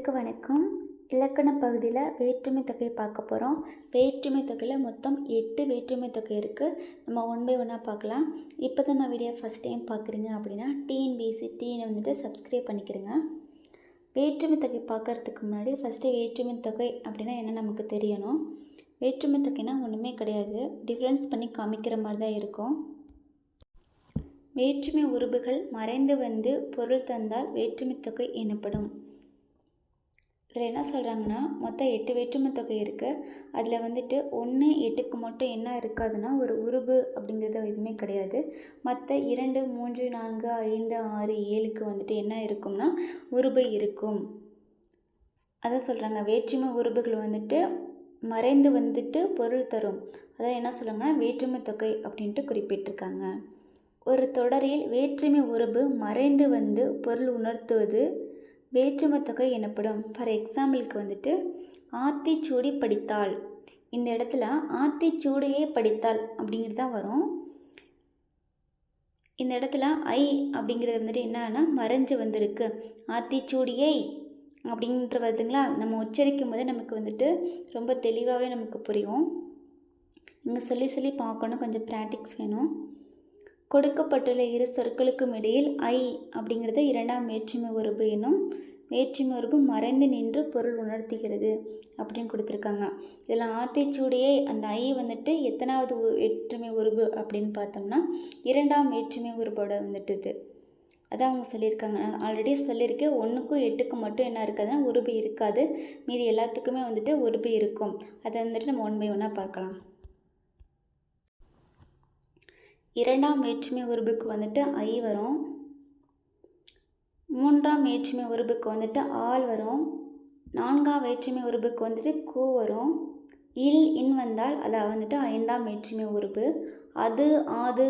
வணக்கம். இலக்கண பகுதியில் வேற்றுமை தொகை பார்க்க போகிறோம். வேற்றுமை தொகையில் மொத்தம் 8 வேற்றுமை தொகை இருக்குது. நம்ம ஒன் பை ஒன்னாக பார்க்கலாம். இப்போ தான் நம்ம வீடியோ ஃபஸ்ட் டைம் பார்க்குறீங்க அப்படின்னா டிஎன்பிஎஸ்சி வந்துட்டு சப்ஸ்கிரைப் பண்ணிக்கிறங்க. வேற்றுமை தொகை பார்க்குறதுக்கு முன்னாடி ஃபஸ்ட்டு வேற்றுமை தொகை அப்படின்னா என்ன நமக்கு தெரியணும். வேற்றுமை தொகைனா ஒன்றுமே கிடையாது, டிஃப்ரென்ஸ் பண்ணி காமிக்கிற மாதிரி தான் இருக்கும். வேற்றுமை உருபுகள் மறைந்து வந்து பொருள் தந்தால் வேற்றுமை தொகை எனப்படும். இதில் என்ன சொல்கிறாங்கன்னா, மொத்தம் 8 வேற்றுமை தொகை இருக்குது. அதில் வந்துட்டு 1, 8க்கு மட்டும் என்ன இருக்காதுன்னா ஒரு உருபு அப்படிங்கிறது எதுவுமே கிடையாது. மற்ற 2, 3, 4, 5, 6, 7க்கு வந்துட்டு என்ன இருக்கும்னா உருபு இருக்கும். அதான் சொல்கிறாங்க, வேற்றுமை உருபுகள் வந்துட்டு மறைந்து வந்துட்டு பொருள் தரும். அதான் என்ன சொல்கிறாங்கன்னா வேற்றுமை தொகை அப்படின்ட்டு குறிப்பிட்டிருக்காங்க. ஒரு தொடரில் வேற்றுமை உருபு மறைந்து வந்து பொருள் உணர்த்துவது வேற்றுமை தொகை எனப்படும். ஃபார் எக்ஸாம்பிளுக்கு வந்துட்டு ஆத்திச்சூடி படித்தாள், இந்த இடத்துல ஆத்திச்சூடியை படித்தாள் அப்படிங்கிறது தான் வரும். இந்த இடத்துல ஐ அப்படிங்கிறது வந்துட்டு என்னன்னா மறைஞ்சு வந்திருக்கு. ஆத்திச்சூடியை அப்படின்ற வருதுங்களா, நம்ம உச்சரிக்கும் போது நமக்கு வந்துட்டு ரொம்ப தெளிவாகவே நமக்கு புரியும். இங்கே சொல்லி பார்க்கணும், கொஞ்சம் ப்ராக்டிக்ஸ் வேணும். கொடுக்கப்பட்டுள்ள இரு சொற்களுக்கும் இடையில் ஐ அப்படிங்கிறது இரண்டாம் வேற்றுமை உருபு எனும் வேற்றுமை உருபு மறைந்து நின்று பொருள் உணர்த்துகிறது அப்படின்னு கொடுத்துருக்காங்க. இதில் ஆத்திச்சூடியை அந்த ஐ வந்துட்டு எத்தனாவது வேற்றுமை உருபு அப்படின்னு பார்த்தோம்னா இரண்டாம் வேற்றுமை உருபோட வந்துட்டு இது அதான் அவங்க சொல்லியிருக்காங்க. நான் ஆல்ரெடி சொல்லியிருக்கேன், 1க்கும் 8க்கும் மட்டும் என்ன இருக்காதுன்னா உருபு இருக்காது, மீதி எல்லாத்துக்குமே வந்துட்டு உருபு இருக்கும். அதை வந்துட்டு நம்ம ஒன் பை ஒன்னாக பார்க்கலாம். இரண்டாம் வேற்றுமை உருபுக்கு வந்துட்டு ஐ வரும். மூன்றாம் வேற்றுமை உருபுக்கு வந்துட்டு ஆள் வரும். நான்காம் வேற்றுமை உருபுக்கு வந்துட்டு கூ வரும். இன் வந்தால் அதை வந்துட்டு ஐந்தாம் வேற்றுமை உருபு. அது ஆது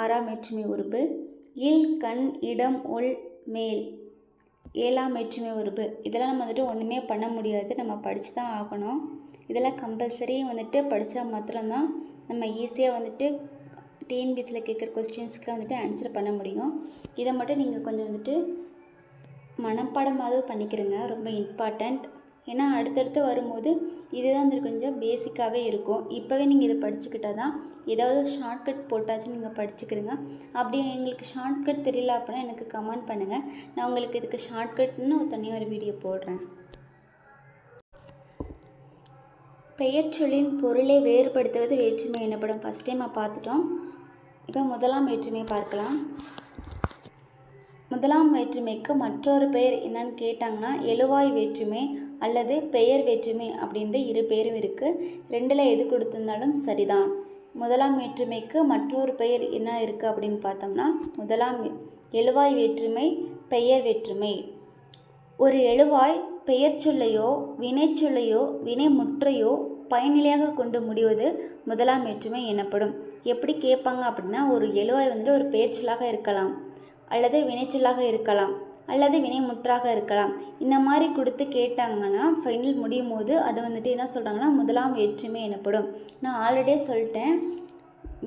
ஆறாம் வேற்றுமை உருபு. கண் இடம் உள் மேல் ஏழாம் வேற்றுமை உருபு. இதெல்லாம் நம்ம வந்துட்டு ஒன்றுமே பண்ண முடியாது, நம்ம படித்து தான் ஆகணும். இதெல்லாம் கம்பல்சரி வந்துட்டு படித்தா மாத்திரம்தான் நம்ம ஈஸியாக வந்துட்டு டிஎன்பிஎஸ்சியில் கேட்குற கொஸ்டின்ஸ்க்கு வந்துட்டு ஆன்சர் பண்ண முடியும். இதை மட்டும் நீங்கள் கொஞ்சம் வந்துட்டு மனப்பாடமாவது பண்ணிக்கிறங்க, ரொம்ப இம்பார்ட்டண்ட். ஏன்னா அடுத்தடுத்து வரும்போது இதுதான் வந்துட்டு கொஞ்சம் பேசிக்காகவே இருக்கும். இப்போவே நீங்கள் இதை படிச்சுக்கிட்டால் தான் ஏதாவது ஷார்ட்கட் போட்டாச்சும் நீங்கள் படிச்சுக்கிறங்க. அப்படி எங்களுக்கு ஷார்ட்கட் தெரியல அப்படின்னா எனக்கு கமெண்ட் பண்ணுங்கள், நான் உங்களுக்கு இதுக்கு ஷார்ட்கட்னு தனியாக ஒரு வீடியோ போடுறேன். பெயர் சொல்லின் பொருளை வேறுபடுத்துவது வேற்றுமை எனப்படும். ஃபஸ்ட் டைம் பார்த்துட்டோம். இப்போ முதலாம் வேற்றுமையை பார்க்கலாம். முதலாம் வேற்றுமைக்கு மற்றொரு பெயர் என்னன்னு கேட்டாங்கன்னா எழுவாய் வேற்றுமை அல்லது பெயர் வேற்றுமை அப்படின்ற இரு பெயரும் இருக்குது. ரெண்டில் எது கொடுத்திருந்தாலும் சரிதான். முதலாம் வேற்றுமைக்கு மற்றொரு பெயர் என்ன இருக்குது அப்படின்னு பார்த்தோம்னா முதலாம் எழுவாய் வேற்றுமை, பெயர் வேற்றுமை. ஒரு எழுவாய் பெயர் சொல்லையோ வினை சொல்லையோ வினை முற்றையோ பயனிலையாக கொண்டு முடிவது முதலாம் வேற்றுமை எனப்படும். எப்படி கேட்பாங்க அப்படின்னா, ஒரு எழுவாய் வந்துட்டு ஒரு பெயர் சொல்லாக இருக்கலாம், அல்லது வினைச்சொல்லாக இருக்கலாம், அல்லது வினைமுற்றாக இருக்கலாம். இந்த மாதிரி கொடுத்து கேட்டாங்கன்னா ஃபைனல் முடியும் போது அது வந்துட்டு என்ன சொல்கிறாங்கன்னா முதலாம் வேற்றுமை எனப்படும். நான் ஆல்ரெடியே சொல்லிட்டேன்,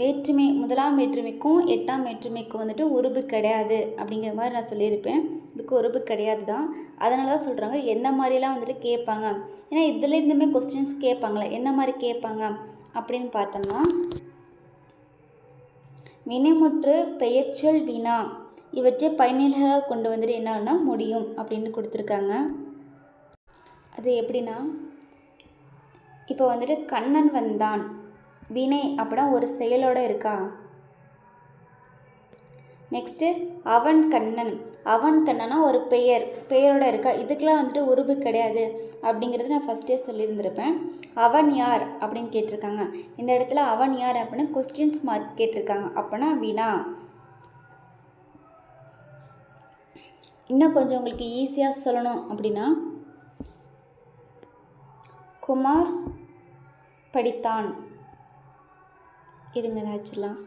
வேற்றுமை முதலாம் வேற்றுமைக்கும் 8ஆம் வேற்றுமைக்கும் வந்துட்டு உருபு கிடையாது அப்படிங்கிற மாதிரி நான் சொல்லியிருப்பேன். இதுக்கு உருபு கிடையாது தான். அதனால தான் சொல்கிறாங்க எந்த மாதிரிலாம் வந்துட்டு கேட்பாங்க. ஏன்னா இதில் இருந்துமே கொஸ்டின்ஸ் கேட்பாங்களே, எந்த மாதிரி கேட்பாங்க அப்படின்னு பார்த்தோம்னா வினைமுற்று, பெயர்ச்சொல், வினா இவற்றை பயனிலையாக கொண்டு வந்துட்டு என்னன்னா முடியும் அப்படின்னு கொடுத்துருக்காங்க. அது எப்படின்னா, இப்போ வந்துட்டு கண்ணன் வந்தான், வினை அப்படின்னா ஒரு செயலோடு இருக்கா. நெக்ஸ்ட்டு அவன் கண்ணன், அவன் கண்ணனா ஒரு பெயரோடு இருக்கா. இதுக்கெலாம் வந்துட்டு உருபு கிடையாது அப்படிங்கிறது நான் ஃபஸ்ட்டே சொல்லியிருந்திருப்பேன். அவன் யார் அப்படின்னு கேட்டிருக்காங்க. இந்த இடத்துல அவன் யார் அப்படின்னு கொஸ்டின்ஸ் மார்க் கேட்டிருக்காங்க, அப்போனா வினா. இன்னும் கொஞ்சம் உங்களுக்கு ஈஸியாக சொல்லணும் அப்படின்னா குமார் படித்தான். இருங்க அதை வச்சிடலாம்.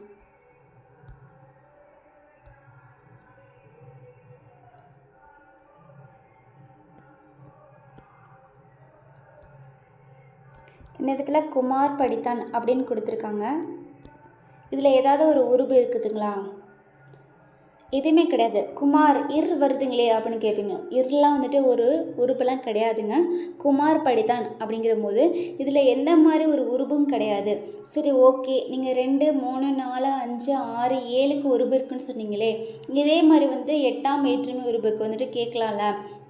இந்த இடத்துல குமார் படித்தான் அப்படின்னு கொடுத்துருக்காங்க. இதில் ஏதாவது ஒரு உருபு இருக்குதுங்களா? எதுவுமே கிடையாது. குமார் இர் வருதுங்களே அப்படின்னு கேட்பீங்க. இர்லாம் வந்துட்டு ஒரு உறுப்பெல்லாம் கிடையாதுங்க. குமார் படித்தான் அப்படிங்கிற போது இதில் எந்த மாதிரி ஒரு உருவும் கிடையாது. சரி, ஓகே, நீங்கள் 2, 3, 4, 5, 6, 7க்கு உருவு இருக்குன்னு சொன்னீங்களே, இதே மாதிரி வந்து 8ஆம் வேற்றுமை உருவுக்கு வந்துட்டு கேட்கலாம்ல,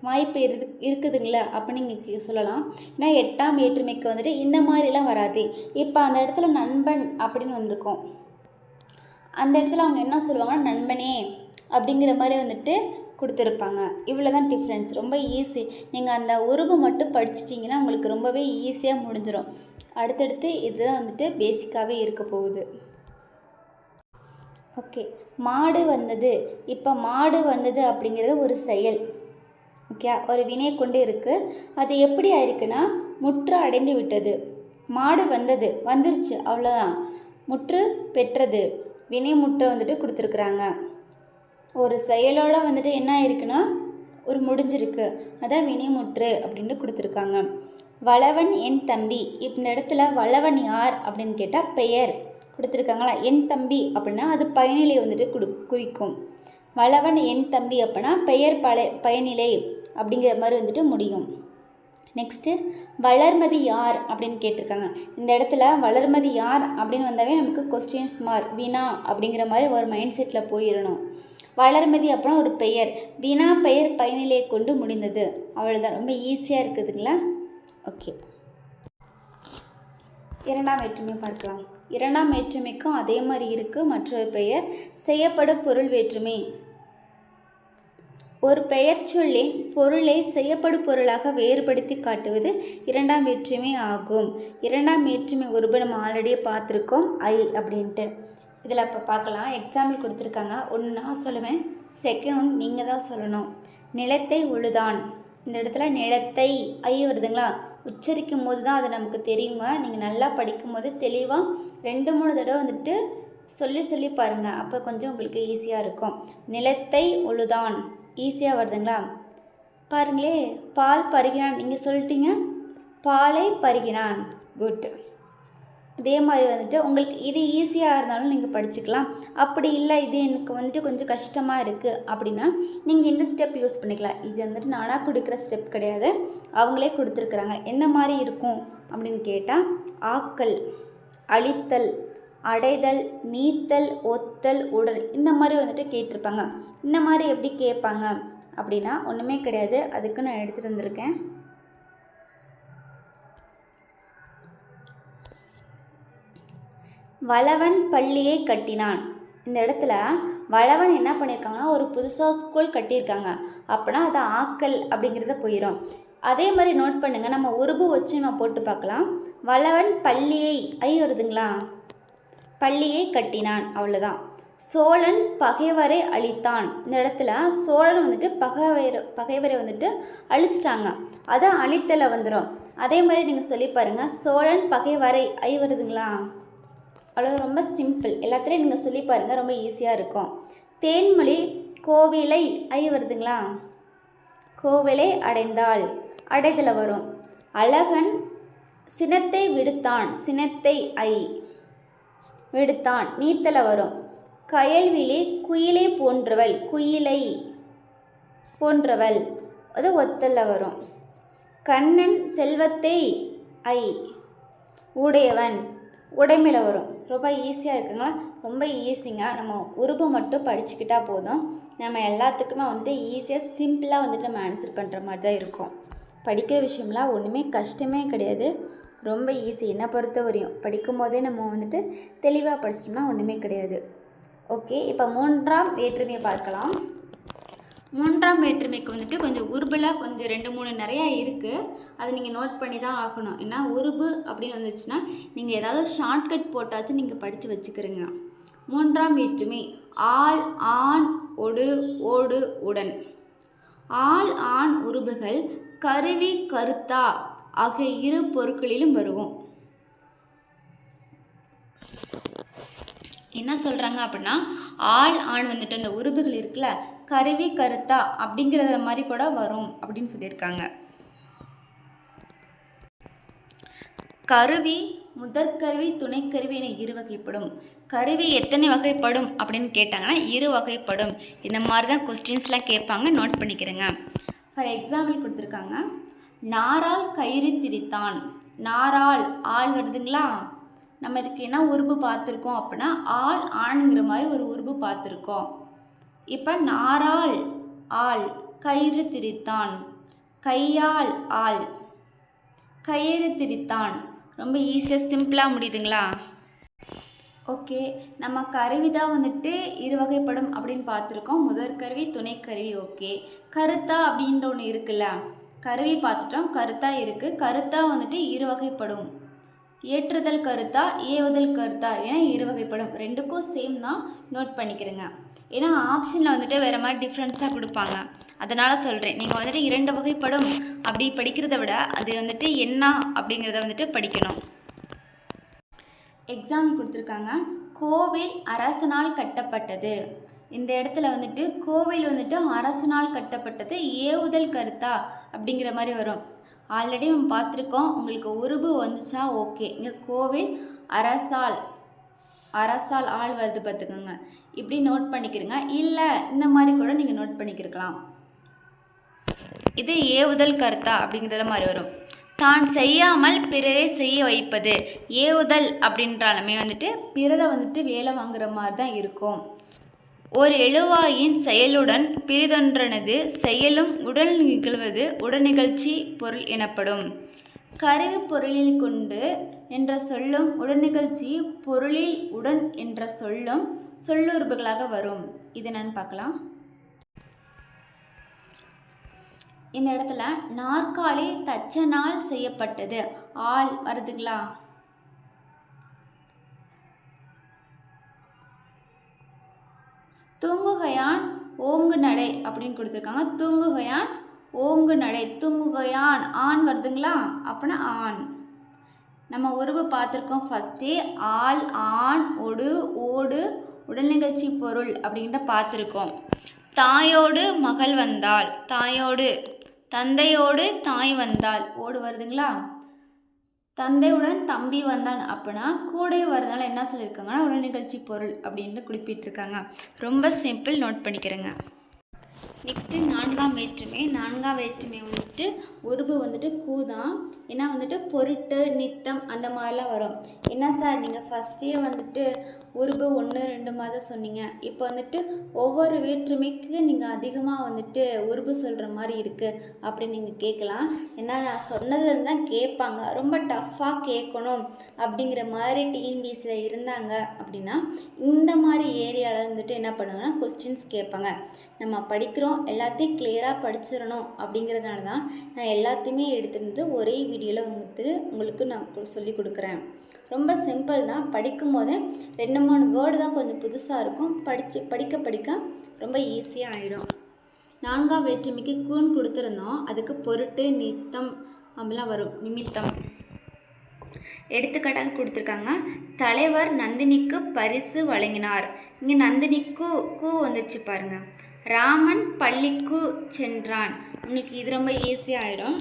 வாய்ப்பு இருக்குதுங்களா அப்படின்னு நீங்கள் சொல்லலாம். ஏன்னா 8ஆம் வேற்றுமைக்கு வந்துட்டு இந்த மாதிரிலாம் வராது. இப்போ அந்த இடத்துல நண்பன் அப்படின்னு வந்திருக்கோம். அந்த இடத்துல அவங்க என்ன சொல்லுவாங்கன்னா நண்பனே அப்படிங்கிற மாதிரி வந்துட்டு கொடுத்துருப்பாங்க. இவ்வளோ தான் டிஃப்ரென்ஸ். ரொம்ப ஈஸி. நீங்கள் அந்த உருவு மட்டும் படிச்சிட்டிங்கன்னா உங்களுக்கு ரொம்பவே ஈஸியாக முடிஞ்சிடும். அடுத்தடுத்து இதுதான் வந்துட்டு பேசிக்காகவே இருக்க போகுது. ஓகே, மாடு வந்தது. இப்போ மாடு வந்தது அப்படிங்கிறது ஒரு செயல். ஓகே, ஒரு வினை கொண்டு இருக்குது. அது எப்படி ஆயிருக்குன்னா முற்று அடைந்து விட்டது. மாடு வந்தது, வந்துருச்சு, அவ்வளோதான். முற்று பெற்றது, வினை முற்றை வந்துட்டு கொடுத்துருக்குறாங்க. ஒரு செயலோட வந்துட்டு என்ன ஆயிருக்குன்னா ஒரு முடிஞ்சிருக்கு, அதான் வினைமுற்று அப்படின்ட்டு கொடுத்துருக்காங்க. வளவன் என் தம்பி. இந்த இடத்துல வளவன் யார் அப்படின்னு கேட்டால் பெயர் கொடுத்துருக்காங்களா. என் தம்பி அப்படின்னா அது பயனிலை வந்துட்டு குறிக்கும். வளவன் என் தம்பி அப்படின்னா பெயர் பயனிலை அப்படிங்கிற மாதிரி வந்துட்டு முடியும். நெக்ஸ்ட்டு வளர்மதி யார் அப்படின்னு கேட்டிருக்காங்க. இந்த இடத்துல வளர்மதி யார் அப்படின்னு வந்தாவே நமக்கு கொஸ்டின்ஸ் மார்க், வினா அப்படிங்கிற மாதிரி ஒரு மைண்ட் செட்டில் போயிடணும். வளர்மதி அப்புறம் ஒரு பெயர், வினா பெயர் பயனிலையை கொண்டு முடிந்தது. அவ்வளோதான், ரொம்ப ஈஸியாக இருக்குதுங்களா. ஓகே, இரண்டாம் வேற்றுமை பார்க்கலாம். இரண்டாம் வேற்றுமைக்கும் அதே மாதிரி இருக்குது. மற்றொரு பெயர் செய்யப்படும் பொருள் வேற்றுமை. ஒரு பெயர் சொல்லின் பொருளை செய்யப்படும் பொருளாக வேறுபடுத்தி காட்டுவது இரண்டாம் வேற்றுமை ஆகும். இரண்டாம் வேற்றுமை உருபு நம்ம ஆல்ரெடியே பார்த்துருக்கோம், ஐ அப்படின்ட்டு. இதில் இப்போ பார்க்கலாம். எக்ஸாம்பிள் கொடுத்துருக்காங்க. ஒன்று நான் சொல்லுவேன், செகண்ட் ஒன்று நீங்கள் தான் சொல்லணும். நிலத்தை உழுதான். இந்த இடத்துல நிலத்தை ஐ வருதுங்களா. உச்சரிக்கும் போது தான் அது நமக்கு தெரியுங்க. நீங்கள் நல்லா படிக்கும் போது தெளிவாக 2-3 தடவை வந்துட்டு சொல்லி பாருங்கள். அப்போ கொஞ்சம் உங்களுக்கு ஈஸியாக இருக்கும். நிலத்தை உழுதான் ஈஸியாக வருதுங்களா. பாருங்களே, பால் பருகினான், நீங்கள் சொல்லிட்டீங்க, பாலை பருகினான். குட். இதே மாதிரி வந்துட்டு உங்களுக்கு இது ஈஸியாக இருந்தாலும் நீங்கள் படிச்சுக்கலாம். அப்படி இல்லை, இது எனக்கு வந்துட்டு கொஞ்சம் கஷ்டமாக இருக்குது அப்படின்னா நீங்கள் இந்த ஸ்டெப் யூஸ் பண்ணிக்கலாம். இது வந்துட்டு நானாக கொடுக்குற ஸ்டெப் கிடையாது, அவங்களே கொடுத்துருக்குறாங்க. என்ன மாதிரி இருக்கும் அப்படின்னு கேட்டால் ஆக்கல், அழித்தல், அடைதல், நீத்தல், ஒத்தல், உடல், இந்த மாதிரி வந்துட்டு கேட்டிருப்பாங்க. இந்த மாதிரி எப்படி கேட்பாங்க அப்படின்னா ஒன்றுமே கிடையாது. அதுக்கு நான் எடுத்துகிட்டு வந்திருக்கேன். வளவன் பள்ளியை கட்டினான். இந்த இடத்துல வளவன் என்ன பண்ணியிருக்காங்கன்னா ஒரு புதுசாக ஸ்கூல் கட்டியிருக்காங்க அப்படின்னா அது ஆக்கல் அப்படிங்கிறத போயிடும். அதே மாதிரி நோட் பண்ணுங்கள். நம்ம உருபு வச்சு நம்ம போட்டு பார்க்கலாம். வளவன் பள்ளியை ஐ வருதுங்களா, பள்ளியை கட்டினான், அவ்வளோதான். சோழன் பகைவரை அழித்தான். இந்த இடத்துல சோழன் வந்துட்டு பகைவரை வந்துட்டு அழிச்சிட்டாங்க, அதான் அழித்தலை வந்துடும். அதே மாதிரி நீங்கள் சொல்லி பாருங்கள். சோழன் பகைவரை ஐ வருதுங்களா, அவ்வளோ. ரொம்ப சிம்பிள். எல்லாத்துலேயும் நீங்கள் சொல்லி பாருங்கள், ரொம்ப ஈஸியாக இருக்கும். தேன்மொழி கோவிலை ஐ வருதுங்களா, கோவிலை அடைந்தாள், அடைதலை வரும். அழகன் சினத்தை விடுத்தான், சினத்தை ஐ விடுத்தான், நீத்தலை வரும். கயல்விழி குயிலை போன்றவள், குயிலை போன்றவள், அது ஒத்தல்ல வரும். கண்ணன் செல்வத்தை ஐ உடையவன், உடைமையில் வரும். ரொம்ப ஈஸியாக இருக்குங்களா. ரொம்ப ஈஸிங்க. நம்ம உருபு மட்டும் படிச்சுக்கிட்டா போதும். நம்ம எல்லாத்துக்குமே வந்துட்டு ஈஸியாக சிம்பிளாக வந்துட்டு நம்ம ஆன்சர் பண்ணுற மாதிரி தான் இருக்கும். படிக்கிற விஷயம்லாம் ஒன்றுமே கஷ்டமே கிடையாது, ரொம்ப ஈஸி. என்னை பொறுத்த வரையும் படிக்கும் போதே நம்ம வந்துட்டு தெளிவாக படிச்சிட்டோம்னா ஒன்றுமே கிடையாது. ஓகே, இப்போ மூன்றாம் வேற்றுமையை பார்க்கலாம். மூன்றாம் வேற்றுமைக்கு வந்துட்டு கொஞ்சம் உருபுலாம் கொஞ்சம் 2-3 நிறையா இருக்குது. அதை நீங்கள் நோட் பண்ணி தான் ஆகணும். ஏன்னா உருபு அப்படின்னு வந்துச்சுன்னா நீங்கள் ஏதாவது ஷார்ட்கட் போட்டாச்சும் நீங்கள் படித்து வச்சுக்கிறீங்க. மூன்றாம் வேற்றுமை ஆள், ஆண், ஒடு, ஓடு, உடன். ஆள், ஆண் உருபுகள் கருவி, கருத்தா ஆகிய இரு பொருட்களிலும் வருவோம். என்ன சொல்கிறாங்க அப்படின்னா ஆள், ஆண் வந்துட்டு அந்த உருபுகள் இருக்குல்ல, கருவி, கருத்தா அப்படிங்கிறத மாதிரி கூட வரும் அப்படின்னு சொல்லியிருக்காங்க. கருவி முதற்கருவி துணைக்கருவி என இரு வகைப்படும். கருவி எத்தனை வகைப்படும் அப்படின்னு கேட்டாங்கன்னா இரு வகைப்படும். இந்த மாதிரி தான் கொஸ்டின்ஸ்லாம் கேட்பாங்க, நோட் பண்ணிக்கிறேங்க. ஃபார் எக்ஸாம்பிள் கொடுத்துருக்காங்க, நாரால் கயிறு திரித்தான். நாரால் ஆள் வருதுங்களா, நம்ம இதுக்கு என்ன உருபு பார்த்துருக்கோம் அப்படின்னா ஆள் ஆணுங்கிற மாதிரி ஒரு உருபு பார்த்துருக்கோம். இப்போ நாரால் ஆள் கயிறு திரித்தான், கையால் ஆள் கயிறு திரித்தான். ரொம்ப ஈஸியாக சிம்பிளாக முடியுதுங்களா? ஓகே, நம்ம கருவி தான் வந்துட்டு இரு வகைப்படும் அப்படின்னு பார்த்துருக்கோம். முதற்கருவி துணைக்கருவி. ஓகே, கருத்தா அப்படின்ற ஒன்று இருக்குல்ல, கருவி பார்த்துட்டோம், கருத்தா இருக்குது. கருத்தா வந்துட்டு இரு வகைப்படும். ஏற்றுதல் கருத்தா ஏவுதல் கருத்தா என இரு வகைப்படும். ரெண்டுக்கும் சேம் தான், நோட் பண்ணிக்கிறேங்க. ஏன்னா ஆப்ஷனில் வந்துட்டு வேறு மாதிரி டிஃப்ரென்ஸாக கொடுப்பாங்க, அதனால் சொல்கிறேன். நீங்கள் வந்துட்டு இரண்டு வகைப்படும் அப்படி படிக்கிறத விட அது வந்துட்டு என்ன அப்படிங்கிறத வந்துட்டு படிக்கணும். எக்ஸாம்பிள் கொடுத்துருக்காங்க, கோவில் அரசனால் கட்டப்பட்டது. இந்த இடத்துல வந்துட்டு கோவில் வந்துட்டு அரசனால் கட்டப்பட்டது ஏவுதல் கருத்தா அப்படிங்கிற மாதிரி வரும். ஆல்ரெடி நம்ம பார்த்துருக்கோம், உங்களுக்கு உருபு வந்துச்சா ஓகே. இங்கே கோவில் அரசால் ஆள் வருது பார்த்துக்கோங்க, இப்படி நோட் பண்ணிக்கிறங்க. இல்லை இந்த மாதிரி கூட நீங்கள் நோட் பண்ணிக்கிருக்கலாம். இது ஏவுதல் கருத்தா அப்படிங்கிறத மாதிரி வரும். தான் செய்யாமல் பிறரை செய்ய வைப்பது. ஏவுதல் அப்படின்றாலுமே வந்துட்டு பிறரை வந்துட்டு வேலை வாங்குற மாதிரி தான் இருக்கும். ஒரு எழுவாயின் செயலுடன் பிறிதொன்றனது செயலும் உடல் நிகழ்வது உடற்நிகழ்ச்சி பொருள் எனப்படும். கருவி பொருளில் கொண்டு என்ற சொல்லும் உடற்நிகழ்ச்சி பொருளில் உடன் என்ற சொல்லும் சொல்லுறுப்புகளாக வரும். இதை நான் பார்க்கலாம். இந்த இடத்துல நாற்காலி தச்சனால் செய்யப்பட்டது. ஆள் வருதுங்களா? தூங்குகையான் ஓங்கு நடை அப்படின்னு கொடுத்துருக்காங்க. தூங்குகையான் ஓங்கு நடை. தூங்குகையான் ஆண் வருதுங்களா, அப்படின்னா ஆண். நம்ம உருவு பார்த்துருக்கோம் ஃபஸ்ட்டே. ஆள் ஆண் ஒடு ஓடு உடல்நிகழ்ச்சி பொருள் அப்படின்ற பார்த்துருக்கோம். தாயோடு மகள் வந்தாள். தாயோடு தந்தையோடு தாய் வந்தாள். ஓடு வருதுங்களா? தந்தையுடன் தம்பி வந்தான் அப்படின்னா கூடவே வரதுனால என்ன சொல்லியிருக்காங்கன்னா உடல்நிகழ்ச்சி பொருள் அப்படின்னு குறிப்பிட்டிருக்காங்க. ரொம்ப சிம்பிள், நோட் பண்ணிக்கிறேங்க. நெக்ஸ்ட்டு நான்காம் வேற்றுமை. நான்காம் வேற்றுமை வந்துட்டு உருபு வந்துட்டு கூ தான். ஏன்னா வந்துட்டு பொருட்டு நித்தம் அந்த மாதிரிலாம் வரும். என்ன சார் நீங்கள் ஃபஸ்ட்டே வந்துட்டு உருபு 1 2 மாதிரி தான் சொன்னீங்க, இப்போ வந்துட்டு ஒவ்வொரு வேற்றுமைக்கு நீங்கள் அதிகமாக வந்துட்டு உருபு சொல்கிற மாதிரி இருக்குது அப்படின்னு நீங்கள் கேட்கலாம். ஏன்னா நான் சொன்னதுலேருந்து தான் கேட்பாங்க. ரொம்ப டஃப்பாக கேட்கணும் அப்படிங்கிற மாதிரி டிஎன்பிசியில் இருந்தாங்க அப்படின்னா இந்த மாதிரி ஏரியாவில் வந்துட்டு என்ன பண்ணுவாங்கன்னா கொஸ்டின்ஸ் கேட்பாங்க. நம்ம படிக்கிறோம், எல்லாத்தையும் கிளியராக படிச்சிடணும் அப்படிங்கிறதுனால தான் நான் எல்லாத்தையுமே எடுத்துருந்து ஒரே வீடியோவில் உங்களுக்கு நான் சொல்லி கொடுக்குறேன். ரொம்ப சிம்பிள் தான். படிக்கும் போது 2-3 வேர்டு தான் கொஞ்சம் புதுசாக இருக்கும், படிக்க ரொம்ப ஈஸியாக ஆகிடும். நான்காம் வேற்றுமைக்கு கூன் கொடுத்துருந்தோம், அதுக்கு பொருட்டு நித்தம் அப்படிலாம் வரும். நிமித்தம் எடுத்துக்காட்டாக கொடுத்துருக்காங்க. தலைவர் நந்தினிக்கு பரிசு வழங்கினார். இங்கே நந்தினிக்கு கூ வந்துடுச்சு பாருங்கள். ராமன் பள்ளிக்கு சென்றான். உங்களுக்கு இது ரொம்ப ஈஸியாக ஆகிடும்.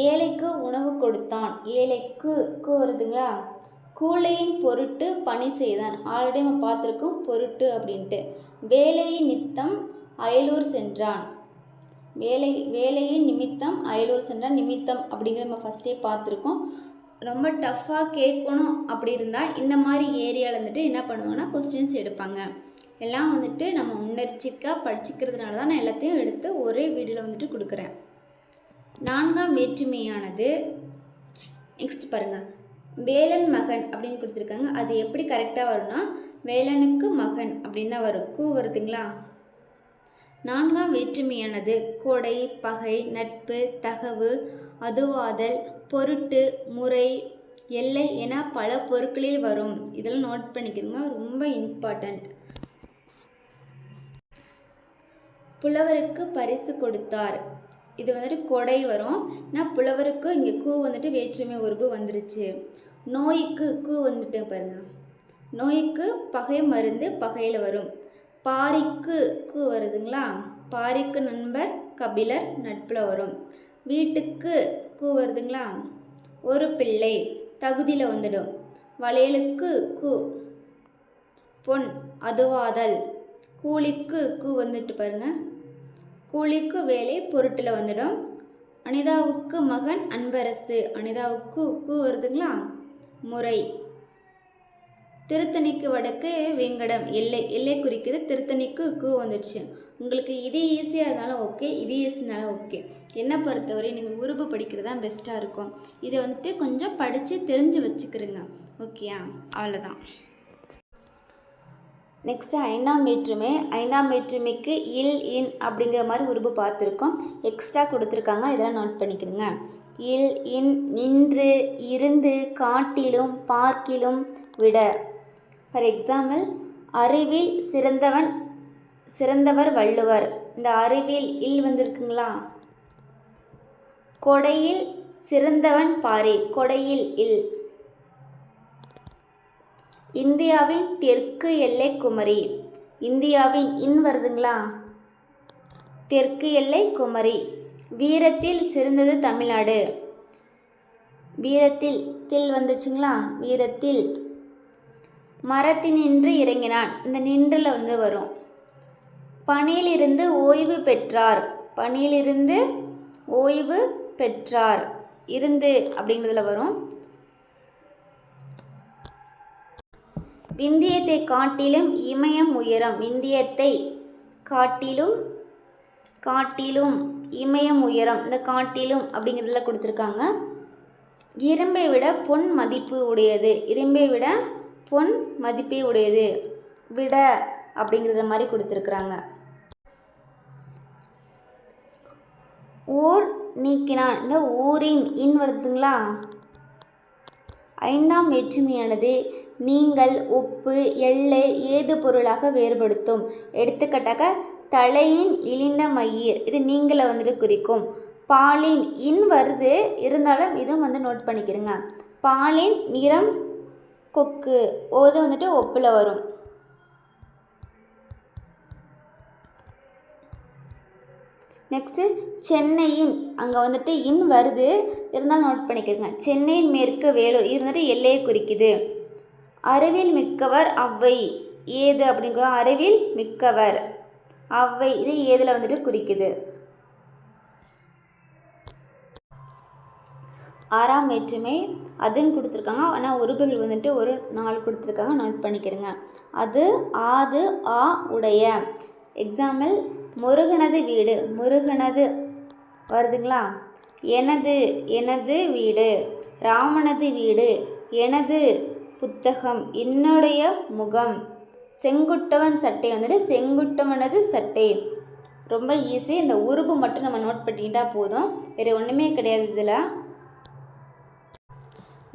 ஏழைக்கு உணவு கொடுத்தான். ஏழைக்கு கூ வருதுங்களா? கூலியின் பொருட்டு பணி செய்தான். ஆல்ரெடி நம்ம பார்த்துருக்கோம் பொருட்டு அப்படின்ட்டு. வேலையின் நித்தம் அயலூர் சென்றான். வேலையின் நிமித்தம் அயலூர் சென்றான். நிமித்தம் அப்படிங்கிறத நம்ம ஃபஸ்ட்டே பார்த்துருக்கோம். ரொம்ப டஃப்பாக கேட்கணும் அப்படி இருந்தால் இந்த மாதிரி ஏரியாவில் வந்துட்டு என்ன பண்ணுவாங்கன்னா கொஸ்டின்ஸ் எடுப்பாங்க. எல்லாம் வந்துட்டு நம்ம முன்னெச்சரிக்கையாக படிச்சுக்கிறதுனால தான் நான் எல்லாத்தையும் எடுத்து ஒரே வீடியோவில் வந்துட்டு கொடுக்குறேன். நான்காம் வேற்றுமையானது நெக்ஸ்ட் பாருங்கள், வேலன் மகன் அப்படின்னு கொடுத்துருக்காங்க. அது எப்படி கரெக்டாக வரும்னா வேலனுக்கு மகன் அப்படின்னு தான் வரும். கூ வருதுங்களா? நான்காம் வேற்றுமையானது கொடை, பகை, நட்பு, தகவு, அதுவாதல், பொருட்டு, முறை, எல்லை என பல பொருட்களில் வரும். இதெல்லாம் நோட் பண்ணிக்கிறோங்க, ரொம்ப இம்பார்ட்டண்ட். புலவருக்கு பரிசு கொடுத்தார். இது வந்துட்டு கொடை வரும். நான் புலவருக்கு இங்கே கூ வந்துட்டு வேற்றுமை உருபு வந்துருச்சு. நோய்க்கு கூ வந்துட்டு பாருங்க. நோய்க்கு பகை மருந்து பகையில் வரும். பாரிக்கு கூ வருதுங்களா? பாரிக்கு நண்பர் கபிலர் நட்பில் வரும். வீட்டுக்கு கு வருதுங்களா, ஒரு பிள்ளை தகுதியில் வந்துடும். வளையலுக்கு கு, பொன் அதுவாதல். கூலிக்கு கு வந்துட்டு பாருங்க, கூலிக்கு வேலை பொருட்டில் வந்துடும். அனிதாவுக்கு மகன் அன்பரசு, அனிதாவுக்கு கு வருதுங்களா, முறை. திருத்தணிக்கு வடக்கு வெங்கடம், எல்லை, எல்லை குறிக்குது. திருத்தணிக்கு கு வந்துடுச்சு. உங்களுக்கு இது ஈஸியாக இருந்தாலும் ஓகே, இது ஈஸியாக இருந்தாலும் ஓகே. என்னை பொறுத்தவரை நீங்கள் உருபு படிக்கிறது தான் பெஸ்ட்டாக இருக்கும். இதை வந்துட்டு கொஞ்சம் படித்து தெரிஞ்சு வச்சுக்கிறோங்க. ஓகேயா, அவ்வளோதான். நெக்ஸ்ட்டு ஐந்தாம் வேற்றுமை. ஐந்தாம் வேற்றுமைக்கு இல் இன் அப்படிங்கிற மாதிரி உருபு பார்த்துருக்கோம். எக்ஸ்ட்ரா கொடுத்துருக்காங்க, இதெல்லாம் நோட் பண்ணிக்கிறோங்க. இல் இன், நின்று, இருந்து, காட்டிலும், பார்க்கிலும், விட. ஃபார் எக்ஸாம்பிள், அறிவில் சிறந்தவர் வள்ளுவர். இந்த அறிவில் இல் வந்திருக்குங்களா. கொடையில் சிறந்தவன் பாரி, கொடையில் இல். இந்தியாவின் தெற்கு எல்லை குமரி, இந்தியாவின் இன் வருதுங்களா, தெற்கு எல்லை குமரி. வீரத்தில் சிறந்தது தமிழ்நாடு, வீரத்தில் தில் வந்துச்சுங்களா, வீரத்தில். மரத்தினின்று இறங்கினான், இந்த நின்றில் வரும். பணியிலிருந்து ஓய்வு பெற்றார், பணியிலிருந்து ஓய்வு பெற்றார், இருந்து அப்படிங்கிறதுல வரும். விந்தியத்தை காட்டிலும் இமயம் உயரம், விந்தியத்தை காட்டிலும் இமயம் உயரம், இந்த காட்டிலும் அப்படிங்கிறதுல கொடுத்துருக்காங்க. இரும்பை விட பொன் மதிப்பு உடையது, இரும்பை விட பொன் மதிப்பை உடையது, விட அப்படிங்கிறத மாதிரி கொடுத்துருக்குறாங்க. ஊர் நீக்கினான், இந்த ஊரின் இன் வருதுங்களா. ஐந்தாம் வேற்றுமையானது நீங்கள், ஒப்பு, எல்லை, ஏது பொருளாக வேறுபடுத்தும். எடுத்துக்காட்டாக தலையின் இழிந்த மயிர், இது நீங்களை குறிக்கும். பாலின் இன் வருது, இருந்தாலும் இதுவும் நோட் பண்ணிக்கிறங்க. பாலின் நிறம் கொக்கு, ஓது ஒப்பில் வரும். நெக்ஸ்ட்டு சென்னையின், அங்கே இன் வருது, இருந்தாலும் நோட் பண்ணிக்கிறங்க. சென்னையின் மேற்கு வேலூர், இருந்துட்டு எல்லையை குறிக்குது. அறிவில் மிக்கவர் அவ்வை, ஏது அப்படிங்கிற அறிவில் மிக்கவர் அவ்வை, இது ஏதில் குறிக்குது. ஆறாம் வேற்றுமை அதுன்னு கொடுத்துருக்காங்க, ஆனால் உருபுகள் ஒரு 4 கொடுத்துருக்காங்க, நோட் பண்ணிக்கிறங்க. அது, ஆது, ஆ, உடைய. எக்ஸாம்பிள், முருகனது வீடு, முருகனது வருதுங்களா. எனது வீடு, ராமனது வீடு, எனது புத்தகம், என்னுடைய முகம். செங்குட்டவன் சட்டை செங்குட்டவனது சட்டை. ரொம்ப ஈஸி, இந்த உருபு மட்டும் நம்ம நோட் பண்ணிக்கிட்டா போதும், வேறு ஒன்றுமே கிடையாது இதில்.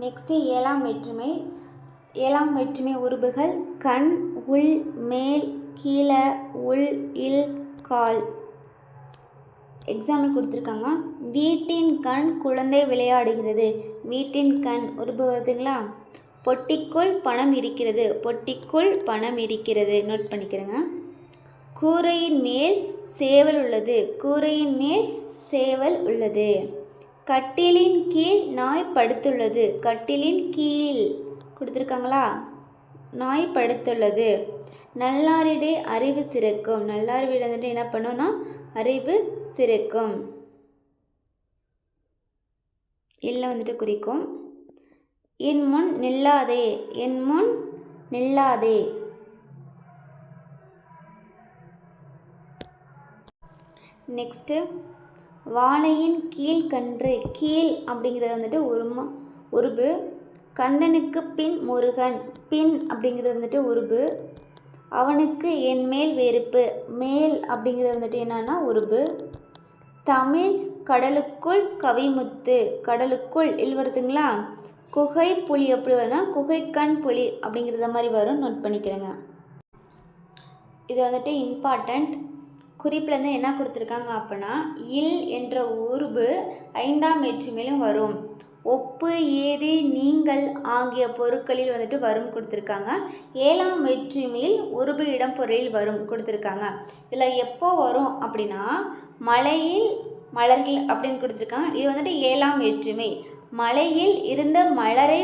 நெக்ஸ்ட்டு ஏழாம் வேற்றுமை. ஏழாம் வேற்றுமை உருபுகள் கண், உள், மேல், கீழே, உள், இல், கால். எக்ஸாம்பிள் கொடுத்துருக்காங்க. வீட்டின் கண் குழந்தை விளையாடுகிறது, வீட்டின் கண் உருபு வருதுங்களா. பொட்டிக்குள் பணம் இருக்கிறது, பொட்டிக்குள் பணம் இருக்கிறது, நோட் பண்ணிக்கிறேங்க. கூரையின் மேல் சேவல் உள்ளது, கூரையின் மேல் சேவல் உள்ளது. கட்டிலின் கீழ் நாய் படுத்துள்ளது, கட்டிலின் கீழ் கொடுத்துருக்காங்களா, நாய் படுத்துள்ளது. நல்லாரிடை அறிவு சிறக்கும், நல்லார் வீடு என்ன பண்ணோன்னா அறிவு சிறக்கும், இல்லை குறிக்கும். என் முன் நில்லாதே, என் முன் நில்லாதே. நெக்ஸ்ட்டு வாழையின் கீழ் கன்று, கீழ் அப்படிங்கிறது உருபு. கந்தனுக்கு பின் முருகன், பின் அப்படிங்கிறது உருபு. அவனுக்கு என் மேல் வெறுப்பு, மேல் அப்படிங்கிறது என்னன்னா உருபு. தமிழ் கடலுக்குள் கவிமுத்து, கடலுக்குள் இல் வருதுங்களா. குகை புலி எப்படி வரும்னா குகைக்கண் புலி அப்படிங்கிறத மாதிரி வரும், நோட் பண்ணிக்கிறேங்க. இது இம்பார்ட்டண்ட். குறிப்பில் என்ன கொடுத்துருக்காங்க அப்படின்னா, இல் என்ற உருபு ஐந்தாம் வேற்றுமையிலும் வரும். ஒப்பு, ஏது, நீங்கள் ஆகிய பொருட்களில் வரும் கொடுத்துருக்காங்க. ஏழாம் வேற்றுமையில் உருபு இடம் பொருளில் வரும் கொடுத்துருக்காங்க. இதில் எப்போ வரும் அப்படின்னா, மலையில் மலர்கள் அப்படின்னு கொடுத்துருக்காங்க. இது வந்துட்டு 7ஆம் வேற்றுமை. மலையில் இருந்த மலரை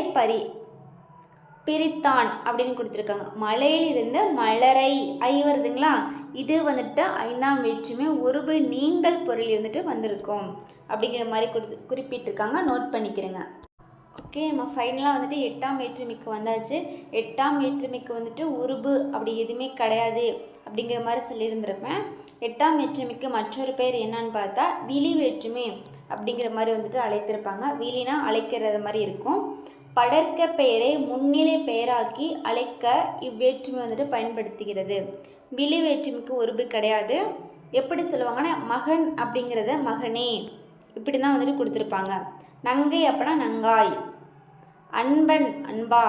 பிரித்தான் அப்படின்னு கொடுத்துருக்காங்க. மலையில் இருந்த மலரை ஐ வருதுங்களா, இது வந்துட்டு 5ஆம் வேற்றுமை. உருபு நீங்கள் பொருள் வந்துட்டு வந்திருக்கும் அப்படிங்கிற மாதிரி குறிப்பிட்டிருக்காங்க. நோட் பண்ணிக்கிறேங்க. ஓகே, நம்ம ஃபைனலாக வந்துட்டு 8ஆம் வேற்றுமைக்கு வந்தாச்சு. 8ஆம் வேற்றுமைக்கு வந்துட்டு உருபு அப்படி எதுவுமே கிடையாது அப்படிங்கிற மாதிரி சொல்லியிருந்திருப்பேன். 8ஆம் வேற்றுமைக்கு மற்றொரு பேர் என்னன்னு பார்த்தா விழி வேற்றுமை அப்படிங்கிற மாதிரி வந்துட்டு அழைத்திருப்பாங்க. விழினா அழைக்கிறது மாதிரி இருக்கும். படர்க்க பெயரை முன்னிலை பெயராக்கி அழைக்க இவ்வேற்றுமை வந்துட்டு பயன்படுத்துகிறது. விழி வேற்றுமைக்கு உருபு கிடையாது. எப்படி சொல்லுவாங்கன்னா மகன் அப்படிங்கிறத மகனே இப்படி தான் வந்துட்டு கொடுத்துருப்பாங்க. நங்கை அப்படின்னா நங்காய், அன்பன் அன்பா,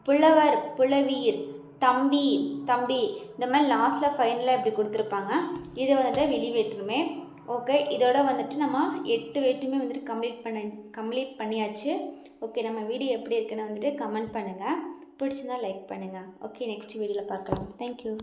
புலவர் புலவீர், தம்பி தம்பி, இந்த மாதிரி லாஸ்ட்டில் ஃபைனலாக இப்படி கொடுத்துருப்பாங்க. இது வந்துட்டு விழி வேற்றுமை. ஓகே, இதோட வந்துட்டு நம்ம 8 வேற்றுமை வந்துட்டு கம்ப்ளீட் பண்ணியாச்சு. ஓகே, நம்ம வீடியோ எப்படி இருக்குன்னு வந்துட்டு கமெண்ட் பண்ணுங்கள். பிடிச்சிருந்தா லைக் பண்ணுங்கள். ஓகே, நெக்ஸ்ட் வீடியோவில் பார்க்கலாம். தேங்க்யூ.